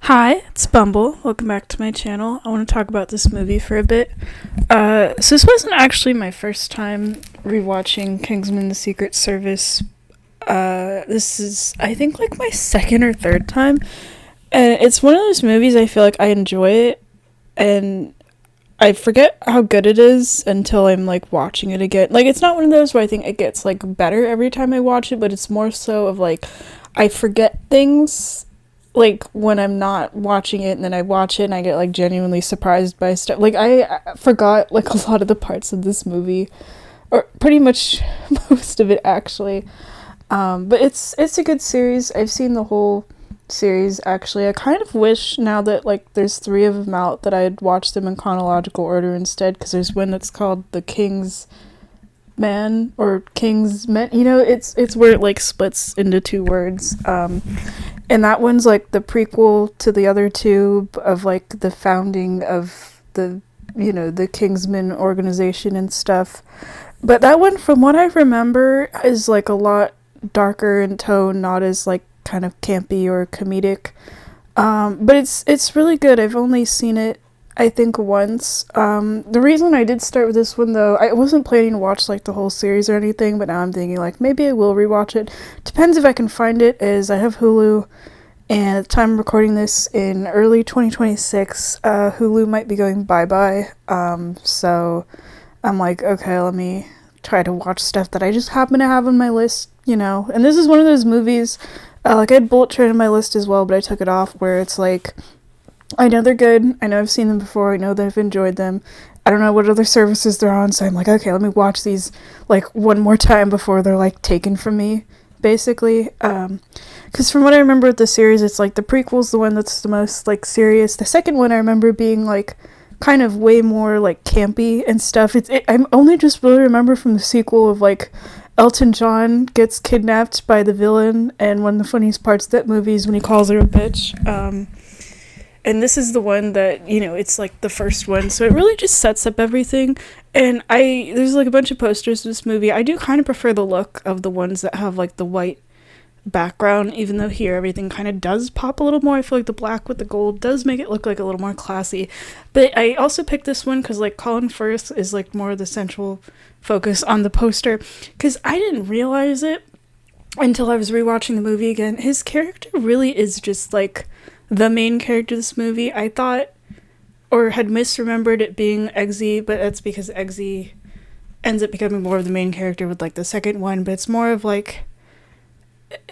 Hi, it's Bumble. Welcome back to my channel. I want to talk about this movie for a bit. So this wasn't actually my first time rewatching Kingsman: The Secret Service. This is, I think, like my second or third time. And it's one of those movies I feel like I enjoy it, and I forget how good it is until I'm like watching it again. Like, it's not one of those where I think it gets like better every time I watch it, but it's more so of like I forget things like when I'm not watching it, and then I watch it and I get like genuinely surprised by stuff. Like I forgot like a lot of the parts of this movie, or pretty much most of it actually. But it's a good series. I've seen the whole series actually. I kind of wish now that like there's three of them out that I'd watch them in chronological order instead, because there's one that's called The King's Man or Kingsmen. You know, it's where it like splits into two words. And that one's like the prequel to the other two of like the founding of the Kingsmen organization and stuff. But that one, from what I remember, is like a lot darker in tone, not as like kind of campy or comedic. But it's really good. I've only seen it, I think, once. The reason I did start with this one, though, I wasn't planning to watch like the whole series or anything, but now I'm thinking like maybe I will rewatch it. Depends if I can find it, as I have Hulu, and at the time I'm recording this in early 2026, Hulu might be going bye-bye. So I'm like, okay, let me try to watch stuff that I just happen to have on my list, you know. And this is one of those movies, like I had Bullet Train on my list as well, but I took it off, where it's like, I know they're good. I know I've seen them before. I know that I've enjoyed them. I don't know what other services they're on, so I'm like, okay, let me watch these like one more time before they're like taken from me, basically. Because from what I remember with the series, it's like the prequel's the one that's the most like serious. The second one I remember being like kind of way more like campy and stuff. I only just really remember from the sequel of like Elton John gets kidnapped by the villain, and one of the funniest parts of that movie is when he calls her a bitch. And this is the one that, you know, it's like the first one, so it really just sets up everything. And there's like a bunch of posters of this movie. I do kind of prefer the look of the ones that have like the white background, even though here everything kind of does pop a little more. I feel like the black with the gold does make it look like a little more classy. But I also picked this one because like Colin Firth is like more of the central focus on the poster, because I didn't realize it until I was rewatching the movie again. His character really is just like the main character of this movie. I thought, or had misremembered it being Eggsy, but that's because Eggsy ends up becoming more of the main character with like the second one. But it's more of like,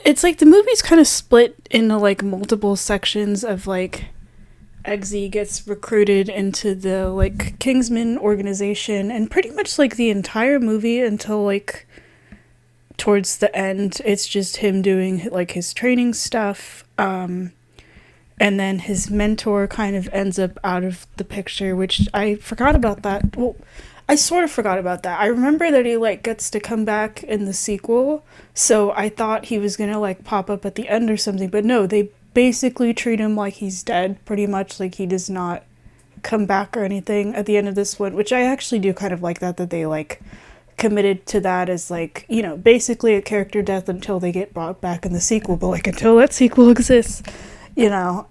it's like the movie's kind of split into like multiple sections of like Eggsy gets recruited into the like Kingsman organization, and pretty much like the entire movie until like towards the end, it's just him doing like his training stuff. And then his mentor kind of ends up out of the picture, which I forgot about that. Well, I sort of forgot about that. I remember that he like gets to come back in the sequel, so I thought he was gonna like pop up at the end or something, but no, they basically treat him like he's dead, pretty much. Like he does not come back or anything at the end of this one, which I actually do kind of like that they like committed to that as like, you know, basically a character death until they get brought back in the sequel, but like until that sequel exists, you know.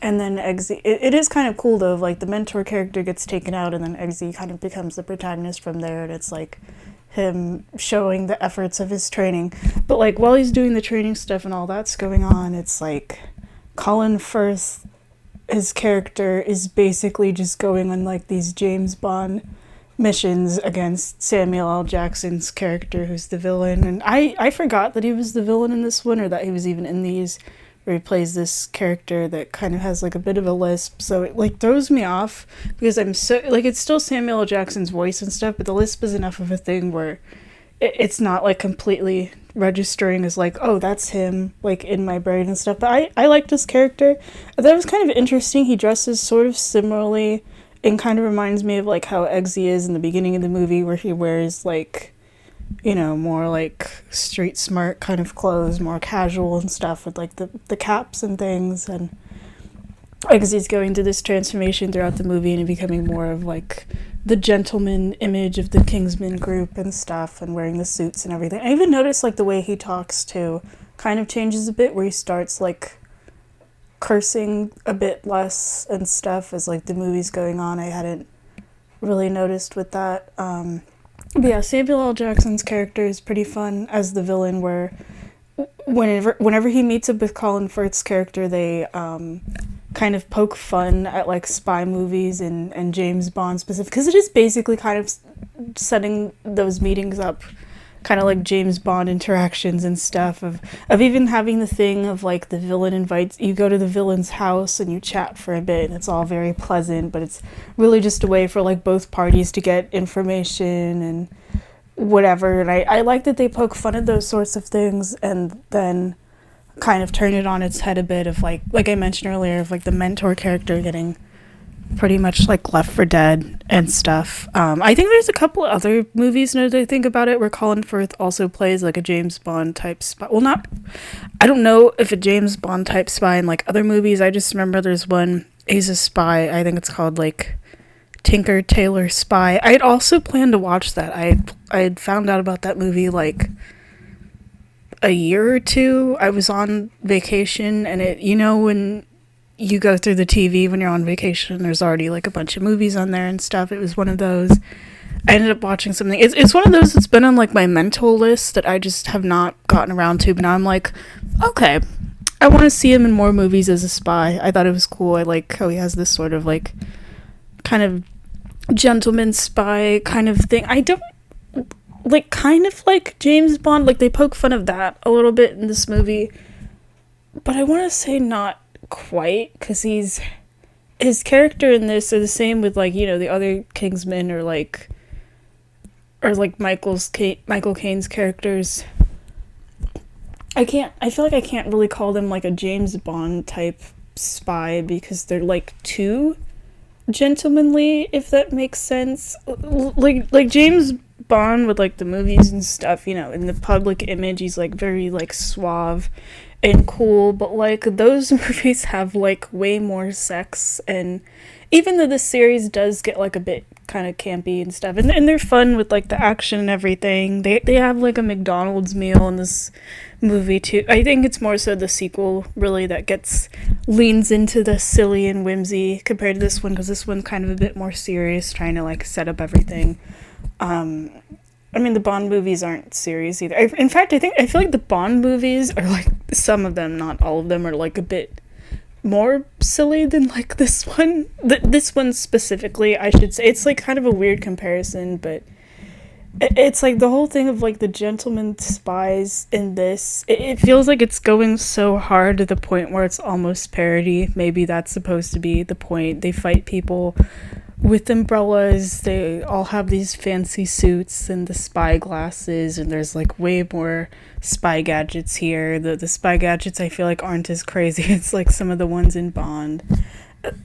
And then Eggsy, it is kind of cool though, like the mentor character gets taken out and then Eggsy kind of becomes the protagonist from there, and it's like him showing the efforts of his training. But like while he's doing the training stuff and all that's going on, it's like Colin Firth, his character, is basically just going on like these James Bond missions against Samuel L. Jackson's character, who's the villain. And I forgot that he was the villain in this one, or that he was even in these, where he plays this character that kind of has like a bit of a lisp, so it like throws me off, because I'm so like, it's still Samuel L. Jackson's voice and stuff, but the lisp is enough of a thing where it's not like completely registering as like, oh, that's him, like in my brain and stuff. But I liked his character. That was kind of interesting. He dresses sort of similarly, and kind of reminds me of like how Eggsy is in the beginning of the movie, where he wears like, you know, more like street smart kind of clothes, more casual and stuff, with like the caps and things. And Eggsy's going through this transformation throughout the movie and becoming more of like the gentleman image of the Kingsman group and stuff, and wearing the suits and everything. I even noticed like the way he talks too kind of changes a bit, where he starts like cursing a bit less and stuff as like the movie's going on. I hadn't really noticed with that. But yeah, Samuel L. Jackson's character is pretty fun as the villain, where whenever he meets up with Colin Firth's character, they kind of poke fun at like spy movies and James Bond specific, because it is basically kind of setting those meetings up kind of like James Bond interactions and stuff, of even having the thing of like the villain invites you, go to the villain's house and you chat for a bit, and it's all very pleasant, but it's really just a way for like both parties to get information and whatever. And I like that they poke fun at those sorts of things and then kind of turn it on its head a bit, of like I mentioned earlier, of like the mentor character getting pretty much like left for dead and stuff. I think there's a couple other movies, now that I think about it, where Colin Firth also plays like a James Bond type spy. Well, not, I don't know if a James Bond type spy in like other movies. I just remember there's one, he's a spy. I think it's called like Tinker Tailor Spy. I'd also planned to watch that. I had found out about that movie like a year or two. I was on vacation, and it, you know, when you go through the TV when you're on vacation, there's already like a bunch of movies on there and stuff. It was one of those. I ended up watching something. It's one of those that's been on like my mental list that I just have not gotten around to. But now I'm like, okay, I want to see him in more movies as a spy. I thought it was cool. I like how he has this sort of like kind of gentleman spy kind of thing. I don't like, kind of like James Bond. Like they poke fun of that a little bit in this movie, but I want to say not quite, because his character in this are the same with like, you know, the other Kingsmen, or like Michael Caine's characters. I feel like I can't really call them like a James Bond type spy, because they're like too gentlemanly, if that makes sense. Like James Bond with like the movies and stuff, you know, in the public image he's like very like suave and cool, but like those movies have like way more sex, and even though the series does get like a bit kind of campy and stuff, and they're fun with like the action and everything, they have like a McDonald's meal in this movie too. I think it's more so the sequel really that leans into the silly and whimsy compared to this one, because this one's kind of a bit more serious, trying to like set up everything. I mean, the Bond movies aren't serious either. In fact, I feel like the Bond movies are like, some of them, not all of them, are like a bit more silly than like this one. This one specifically, I should say. It's like kind of a weird comparison, but it's like the whole thing of like the gentleman spies in this, it feels like it's going so hard to the point where it's almost parody. Maybe that's supposed to be the point. They fight people with umbrellas, they all have these fancy suits and the spy glasses, and there's like way more spy gadgets here. The spy gadgets I feel like aren't as crazy as like some of the ones in Bond.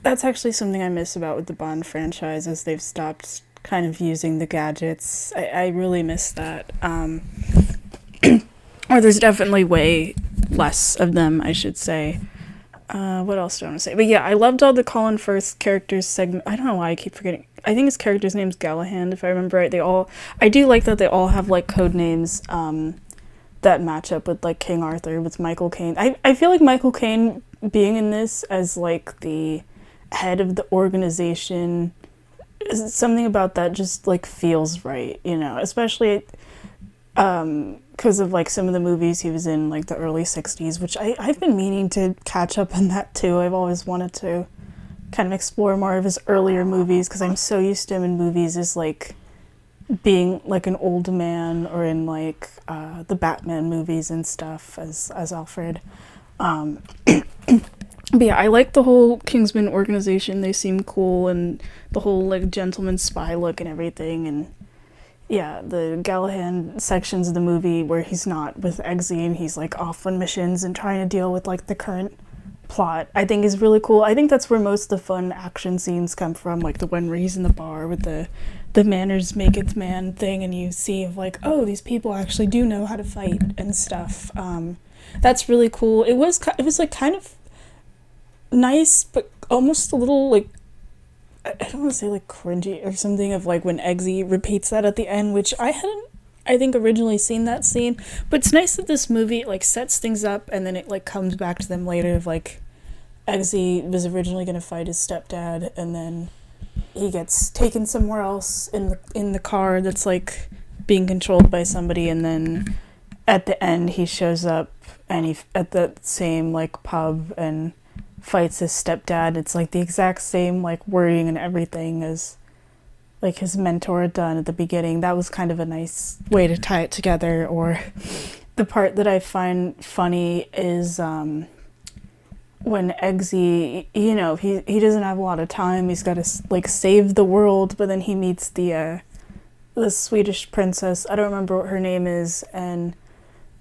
That's actually something I miss about with the Bond franchise, as they've stopped kind of using the gadgets. I really miss that. Or there's definitely way less of them, I should say. What else do I want to say? But yeah, I loved all the Colin Firth characters segment. I don't know why I keep forgetting. I think his character's name's Galahad, if I remember right. I do like that they all have like code names that match up with like King Arthur, with Michael Caine. I feel like Michael Caine being in this as like the head of the organization, something about that just like feels right, you know, especially because of like some of the movies he was in like the early 60s, which I've been meaning to catch up on that too. I've always wanted to kind of explore more of his earlier movies, because I'm so used to him in movies as like being like an old man, or in like the Batman movies and stuff as Alfred. But yeah, I like the whole Kingsman organization. They seem cool, and the whole like gentleman spy look and everything. And yeah, the Galahad sections of the movie where he's not with Eggsy and he's like off on missions and trying to deal with like the current plot, I think is really cool. I think that's where most of the fun action scenes come from, like the one where he's in the bar with the manners maketh man thing, and you see of like, oh, these people actually do know how to fight and stuff. That's really cool. It was like kind of nice, but almost a little like, I don't want to say like cringy or something, of like when Eggsy repeats that at the end, which I hadn't, I think, originally seen that scene. But it's nice that this movie like sets things up and then it like comes back to them later of like Eggsy was originally going to fight his stepdad, and then he gets taken somewhere else in the car that's like being controlled by somebody, and then at the end he shows up and he at the same like pub and fights his stepdad. It's like the exact same like wording and everything as like his mentor had done at the beginning. That was kind of a nice way to tie it together. Or the part that I find funny is when Eggsy, you know, he doesn't have a lot of time. He's got to like save the world, but then he meets the Swedish princess. I don't remember what her name is, and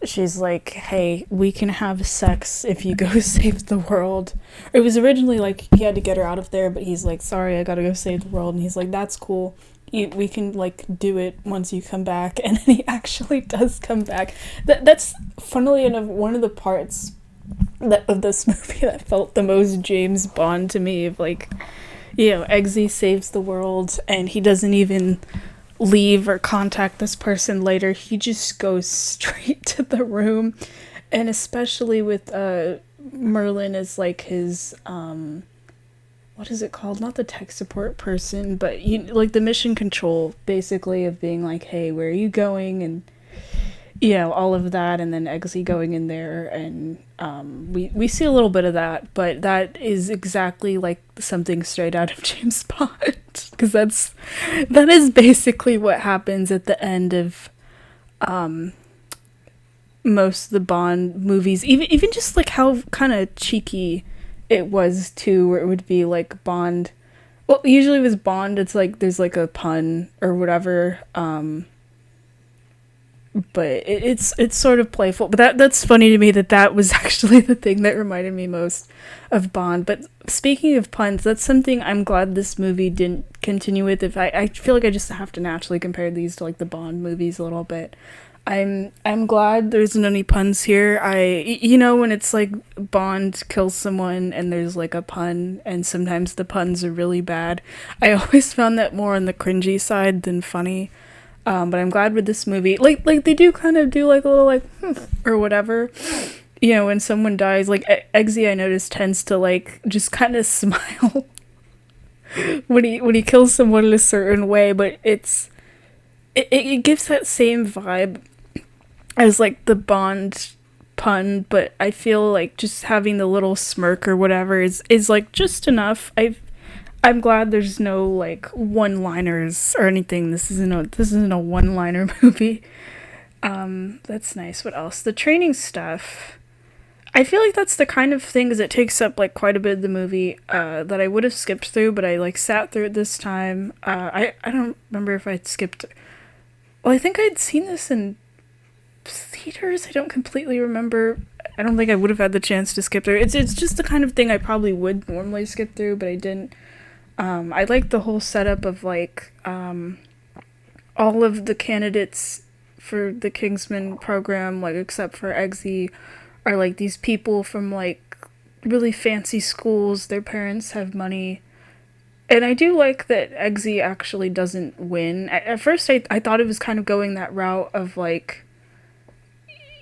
she's like, "Hey, we can have sex if you go save the world." It was originally like he had to get her out of there, but he's like, "Sorry, I gotta go save the world," and he's like, "That's cool. We can like do it once you come back," and then he actually does come back. That's funnily enough one of the parts of this movie that felt the most James Bond to me. Of like, you know, Eggsy saves the world and he doesn't even leave or contact this person later. He just goes straight to the room, and especially with Merlin as like his what is it called? Not the tech support person, but you like the mission control, basically, of being like, "Hey, where are you going?" and you know, all of that, and then Eggsy going in there, and we see a little bit of that, but that is exactly like something straight out of James Bond, because that is basically what happens at the end of most of the Bond movies, even just like how kind of cheeky it was too, where it would be like Bond, well, usually with Bond it's like there's like a pun or whatever, but it's sort of playful. But that's funny to me that was actually the thing that reminded me most of Bond. But speaking of puns, that's something I'm glad this movie didn't continue with. If I feel like I just have to naturally compare these to like the Bond movies a little bit. I'm glad there isn't any puns here. You know, when it's like Bond kills someone and there's like a pun, and sometimes the puns are really bad. I always found that more on the cringy side than funny. But I'm glad with this movie, like they do kind of do like a little like or whatever, you know, when someone dies. Like Eggsy, I noticed, tends to like just kind of smile when he kills someone in a certain way, but it gives that same vibe as like the Bond pun. But I feel like just having the little smirk or whatever is like just enough. I'm glad there's no like one-liners or anything. This isn't a one-liner movie. That's nice. What else? The training stuff. I feel like that's the kind of things that takes up like quite a bit of the movie that I would have skipped through, but I like sat through it this time. I don't remember if I'd skipped. Well, I think I'd seen this in theaters. I don't completely remember. I don't think I would have had the chance to skip through. It's just the kind of thing I probably would normally skip through, but I didn't. I like the whole setup of like all of the candidates for the Kingsmen program, like except for Eggsy, are like these people from like really fancy schools. Their parents have money, and I do like that Eggsy actually doesn't win. At first, I thought it was kind of going that route of like,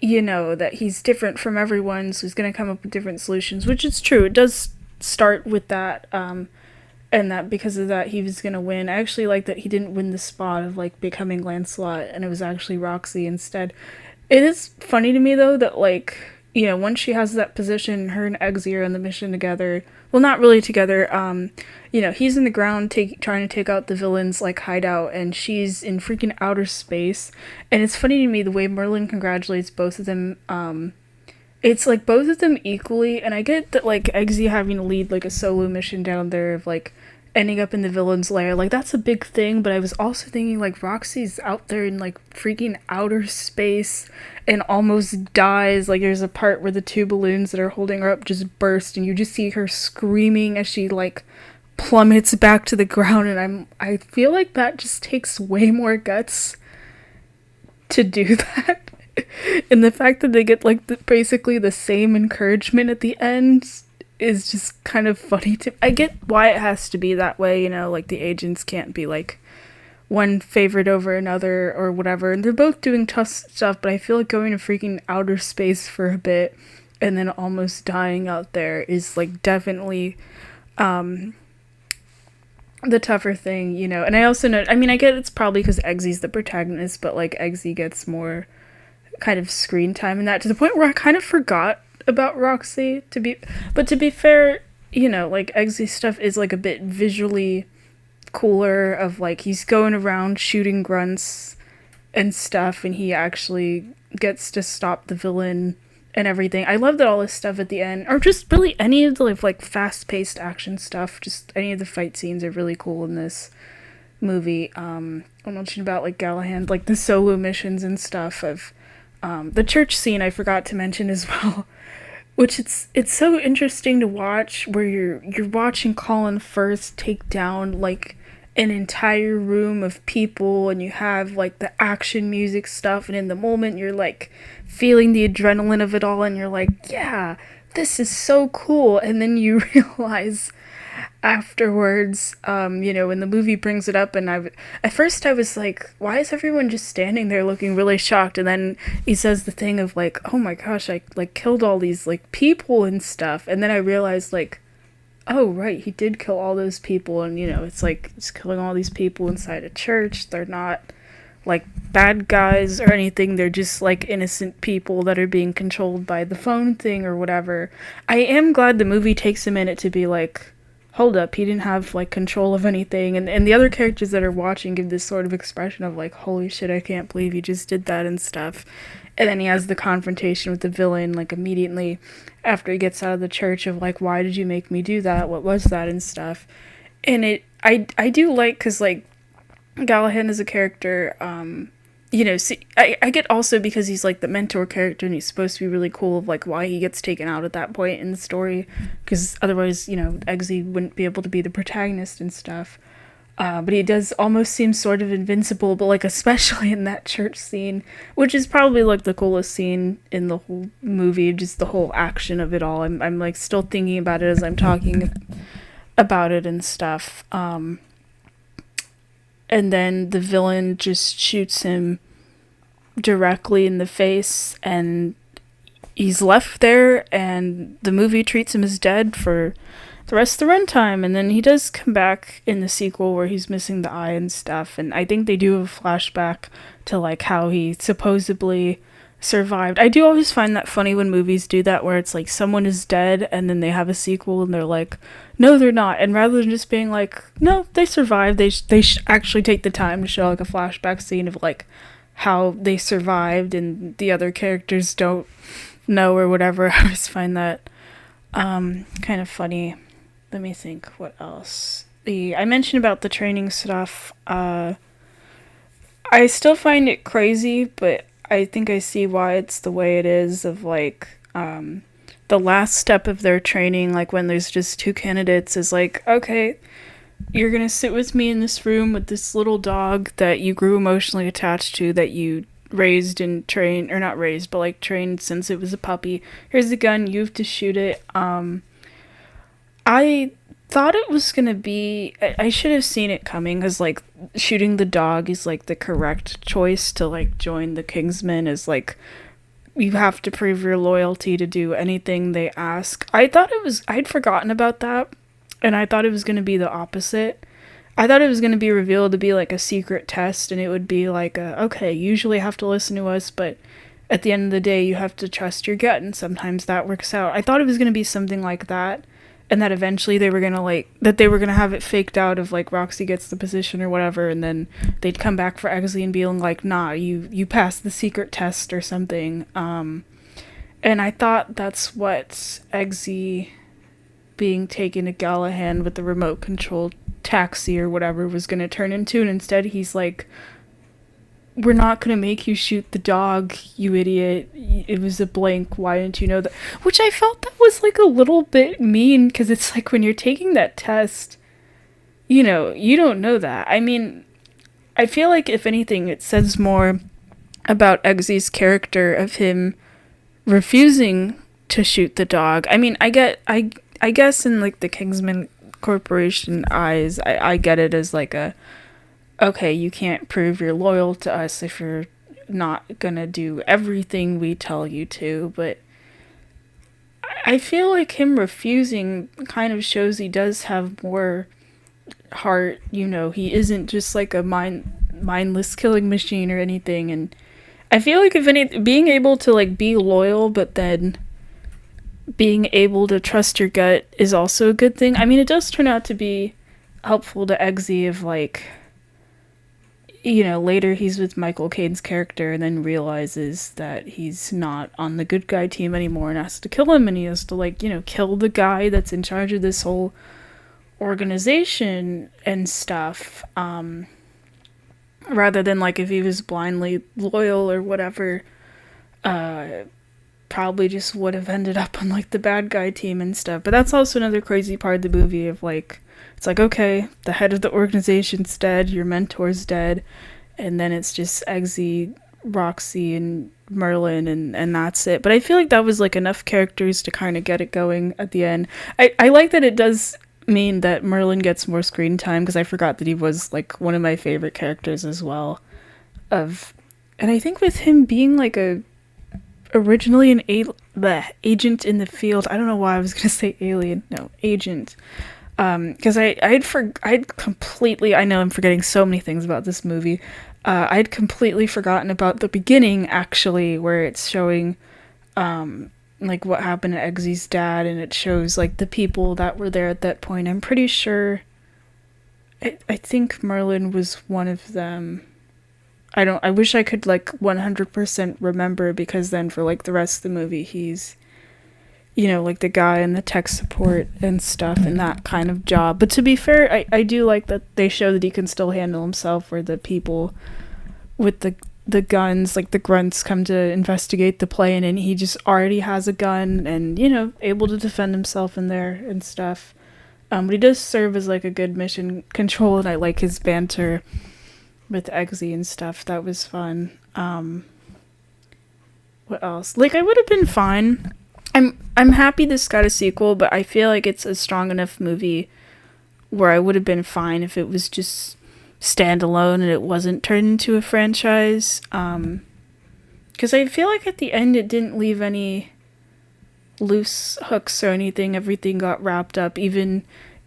you know, that he's different from everyone, so he's gonna come up with different solutions, which is true. It does start with that. And that because of that he was gonna win. I actually like that he didn't win the spot of like becoming Lancelot, and it was actually Roxy instead. It is funny to me though that like, you know, once she has that position, her and Eggsy are on the mission together. Well, not really together. You know, he's in the ground trying to take out the villain's like hideout, and she's in freaking outer space. And it's funny to me the way Merlin congratulates both of them. It's like both of them equally, and I get that like Eggsy having to lead like a solo mission down there of like ending up in the villain's lair, like that's a big thing. But I was also thinking like Roxy's out there in like freaking outer space and almost dies. Like there's a part where the two balloons that are holding her up just burst, and you just see her screaming as she like plummets back to the ground. And I feel like that just takes way more guts to do that. And the fact that they get like basically the same encouragement at the end is just kind of funny to. I get why it has to be that way, you know, like the agents can't be like one favored over another or whatever, and they're both doing tough stuff, but I feel like going to freaking outer space for a bit and then almost dying out there is like definitely um the tougher thing, you know. And I also know, I mean, I get it's probably because Eggsy's the protagonist, but like Eggsy gets more kind of screen time and that, to the point where I kind of forgot about Roxy, to be fair, you know, like Eggsy's stuff is like a bit visually cooler, of like he's going around shooting grunts and stuff, and he actually gets to stop the villain and everything. I love that all this stuff at the end, or just really any of the like fast-paced action stuff, just any of the fight scenes are really cool in this movie. I mentioned about like Galahad, like the solo missions and stuff of the church scene I forgot to mention as well, which it's so interesting to watch, where you're watching Colin Firth take down like an entire room of people, and you have like the action music stuff, and in the moment you're like feeling the adrenaline of it all, and you're like, yeah, this is so cool. And then you realize afterwards, you know, when the movie brings it up, and at first I was like, why is everyone just standing there looking really shocked? And then he says the thing of like, oh my gosh, I like killed all these like people and stuff. And then I realized like, oh right, he did kill all those people. And you know, it's like he's killing all these people inside a church. They're not like bad guys or anything, they're just like innocent people that are being controlled by the phone thing or whatever. I am glad the movie takes a minute to be like, hold up, he didn't have like control of anything, and the other characters that are watching give this sort of expression of like, holy shit, I can't believe he just did that and stuff. And then he has the confrontation with the villain like immediately after he gets out of the church of like, why did you make me do that, what was that and stuff. And I do like, because like Galahad is a character, you know, see, I get also because he's like the mentor character, and he's supposed to be really cool of like why he gets taken out at that point in the story, because otherwise, you know, Eggsy wouldn't be able to be the protagonist and stuff. But he does almost seem sort of invincible, but like especially in that church scene, which is probably like the coolest scene in the whole movie, just the whole action of it all. I'm like still thinking about it as I'm talking about it and stuff. And then the villain just shoots him directly in the face, and he's left there, and the movie treats him as dead for the rest of the runtime. And then he does come back in the sequel where he's missing the eye and stuff, and I think they do have a flashback to like how he supposedly survived. I do always find that funny when movies do that, where it's like someone is dead and then they have a sequel and they're like, no they're not, and rather than just being like, no, they survived, they actually take the time to show like a flashback scene of like how they survived and the other characters don't know or whatever. I always find that kind of funny. Let me think, what else. I mentioned about the training stuff. I still find it crazy, but I think I see why it's the way it is, of like the last step of their training, like when there's just two candidates, is like, okay, you're gonna sit with me in this room with this little dog that you grew emotionally attached to, that you raised and trained, or not raised, but like trained since it was a puppy. Here's a gun, you have to shoot it. I thought it was gonna be, I should have seen it coming, because like shooting the dog is like the correct choice to like join the Kingsmen, is like you have to prove your loyalty to do anything they ask. I'd forgotten about that, and I thought it was gonna be the opposite. I thought it was gonna be revealed to be like a secret test, and it would be like okay, you usually have to listen to us, but at the end of the day you have to trust your gut, and sometimes that works out. I thought it was gonna be something like that, and that eventually they were gonna have it faked out of like Roxy gets the position or whatever, and then they'd come back for Eggsy and be like, nah, you passed the secret test or something. And I thought that's what Eggsy being taken to Galahad with the remote controlled taxi or whatever was gonna turn into, and instead he's like, we're not gonna make you shoot the dog, you idiot. It was a blank. Why didn't you know that? Which I felt that was like a little bit mean, because it's like when you're taking that test, you know, you don't know that. I mean, I feel like if anything, it says more about Eggsy's character of him refusing to shoot the dog. I mean, I guess in like the Kingsman Corporation eyes, I get it as like a, okay, you can't prove you're loyal to us if you're not gonna do everything we tell you to, but I feel like him refusing kind of shows he does have more heart. He isn't just like a mindless killing machine or anything. And I feel like, if any, being able to like be loyal, but then being able to trust your gut is also a good thing. I mean, it does turn out to be helpful to Eggsy of like, later he's with Michael Caine's character and then realizes that he's not on the good guy team anymore and has to kill him, and he has to like, kill the guy that's in charge of this whole organization and stuff. Rather than like if he was blindly loyal or whatever, probably just would have ended up on like the bad guy team and stuff. But that's also another crazy part of the movie of like, it's like, okay, the head of the organization's dead, your mentor's dead, and then it's just Eggsy, Roxy, and Merlin, and that's it. But I feel like that was like enough characters to kind of get it going at the end. I like that it does mean that Merlin gets more screen time, because I forgot that he was like one of my favorite characters as well. And I think with him being like originally the agent in the field, I don't know why I was gonna say alien, no, agent. Because I'd completely, I know I'm forgetting so many things about this movie. I'd completely forgotten about the beginning, actually, where it's showing, like what happened to Eggsy's dad, and it shows like the people that were there at that point. I'm pretty sure, I think Merlin was one of them. I wish I could like 100% remember, because then for like the rest of the movie, he's, like the guy in the tech support and stuff and that kind of job. But to be fair, I do like that they show that he can still handle himself, where the people with the guns, like the grunts, come to investigate the plane, and he just already has a gun and, able to defend himself in there and stuff. But he does serve as like a good mission control, and I like his banter with Eggsy and stuff. That was fun. What else? Like, I would have been fine. I'm happy this got a sequel, but I feel like it's a strong enough movie where I would have been fine if it was just standalone and it wasn't turned into a franchise. Because I feel like at the end it didn't leave any loose hooks or anything. Everything got wrapped up. Even,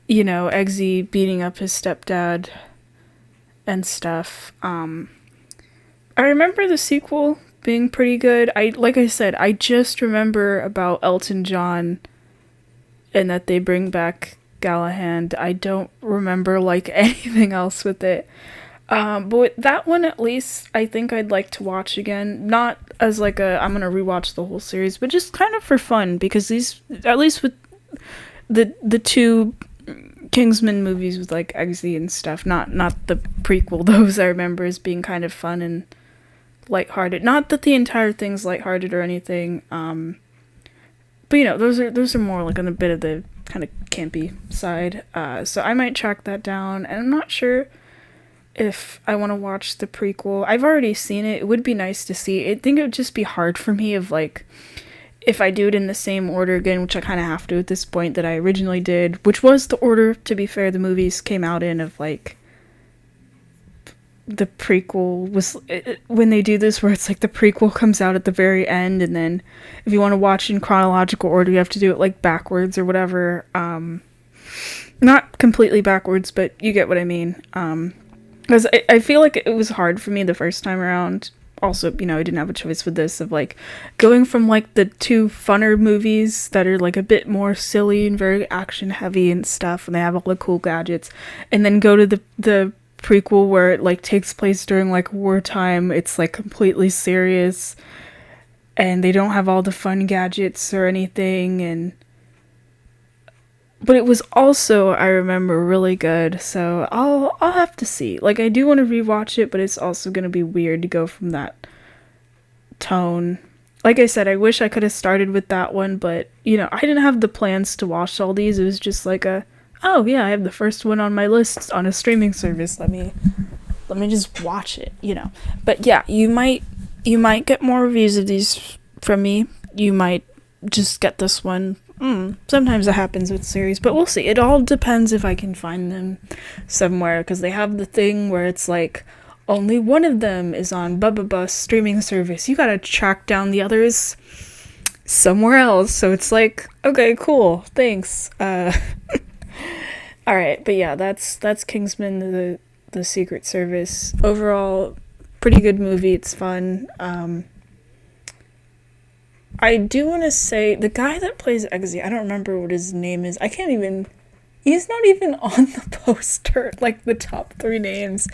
Eggsy beating up his stepdad and stuff. I remember the sequel being pretty good. Like I said, I just remember about Elton John and that they bring back Galahad. I don't remember like anything else with it. But with that one, at least, I think I'd like to watch again. Not as like I'm gonna rewatch the whole series, but just kind of for fun, because these, at least with the two Kingsman movies with like Eggsy and stuff, not the prequel, those I remember as being kind of fun and lighthearted. Not that the entire thing's lighthearted or anything, but those are more like on a bit of the kind of campy side. So I might track that down, and I'm not sure if I want to watch the prequel. I've already seen it. It would be nice to see. I think it would just be hard for me of like, if I do it in the same order again, which I kind of have to at this point, that I originally did, which was the order, to be fair, the movies came out in, of like, the prequel was, when they do this where it's like the prequel comes out at the very end, and then if you want to watch in chronological order, you have to do it like backwards or whatever. Not completely backwards, but you get what I mean. Because I feel like it was hard for me the first time around. Also, I didn't have a choice with this, of like going from like the two funner movies that are like a bit more silly and very action heavy and stuff, and they have all the cool gadgets, and then go to the prequel where it like takes place during like wartime. It's like completely serious, and they don't have all the fun gadgets or anything, but it was also, I remember, really good. So I'll have to see. Like, I do want to rewatch it, but it's also going to be weird to go from that tone. Like I said, I wish I could have started with that one, but I didn't have the plans to watch all these. It was just like oh yeah, I have the first one on my list on a streaming service. Let me just watch it, But yeah, you might get more reviews of these from me. You might just get this one. Sometimes it happens with series, but we'll see. It all depends if I can find them somewhere, because they have the thing where it's like only one of them is on Bubba Bus streaming service. You gotta track down the others. somewhere else. So it's like, okay, cool, thanks. All right, but yeah, that's Kingsman, the Secret Service. Overall, pretty good movie. It's fun. I do want to say the guy that plays Eggsy, I don't remember what his name is. I can't even. He's not even on the poster, like the top three names.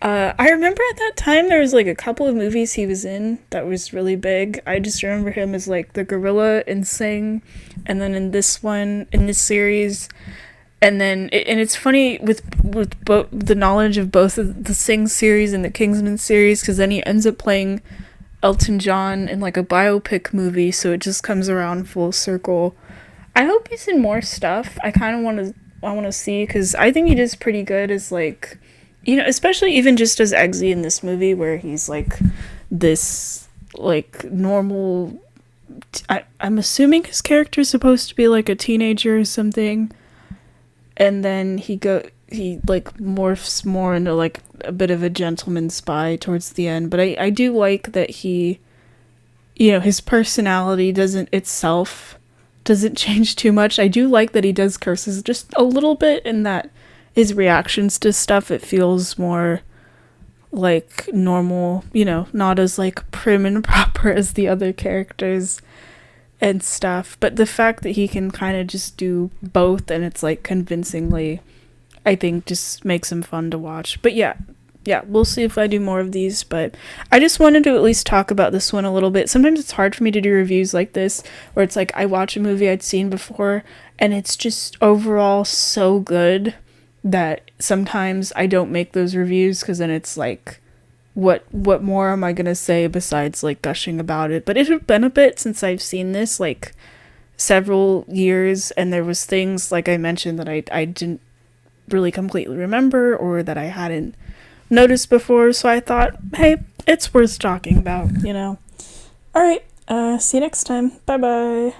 I remember at that time there was like a couple of movies he was in that was really big. I just remember him as like the gorilla in Sing, and then in this one, in this series, and then and it's funny with both the knowledge of both of the Sing series and the Kingsman series, because then he ends up playing Elton John in like a biopic movie, so it just comes around full circle. I hope he's in more stuff. I want to see, because I think he does pretty good as like, especially even just as Eggsy in this movie, where he's like this like normal. I'm assuming his character is supposed to be like a teenager or something, and then he like morphs more into like a bit of a gentleman spy towards the end. But I do like that he, his personality doesn't change too much. I do like that he does curses just a little bit, and that his reactions to stuff, it feels more like normal, not as like prim and proper as the other characters and stuff. But the fact that he can kind of just do both, and it's like convincingly, I think just makes him fun to watch. But yeah, we'll see if I do more of these, but I just wanted to at least talk about this one a little bit. Sometimes it's hard for me to do reviews like this, where it's like I watch a movie I'd seen before, and it's just overall so good that sometimes I don't make those reviews, because then it's like, what more am I gonna say besides like gushing about it? But it had been a bit since I've seen this, like several years, and there was things like I mentioned that I didn't really completely remember, or that I hadn't noticed before, so I thought, hey, it's worth talking about. Alright, see you next time. Bye bye.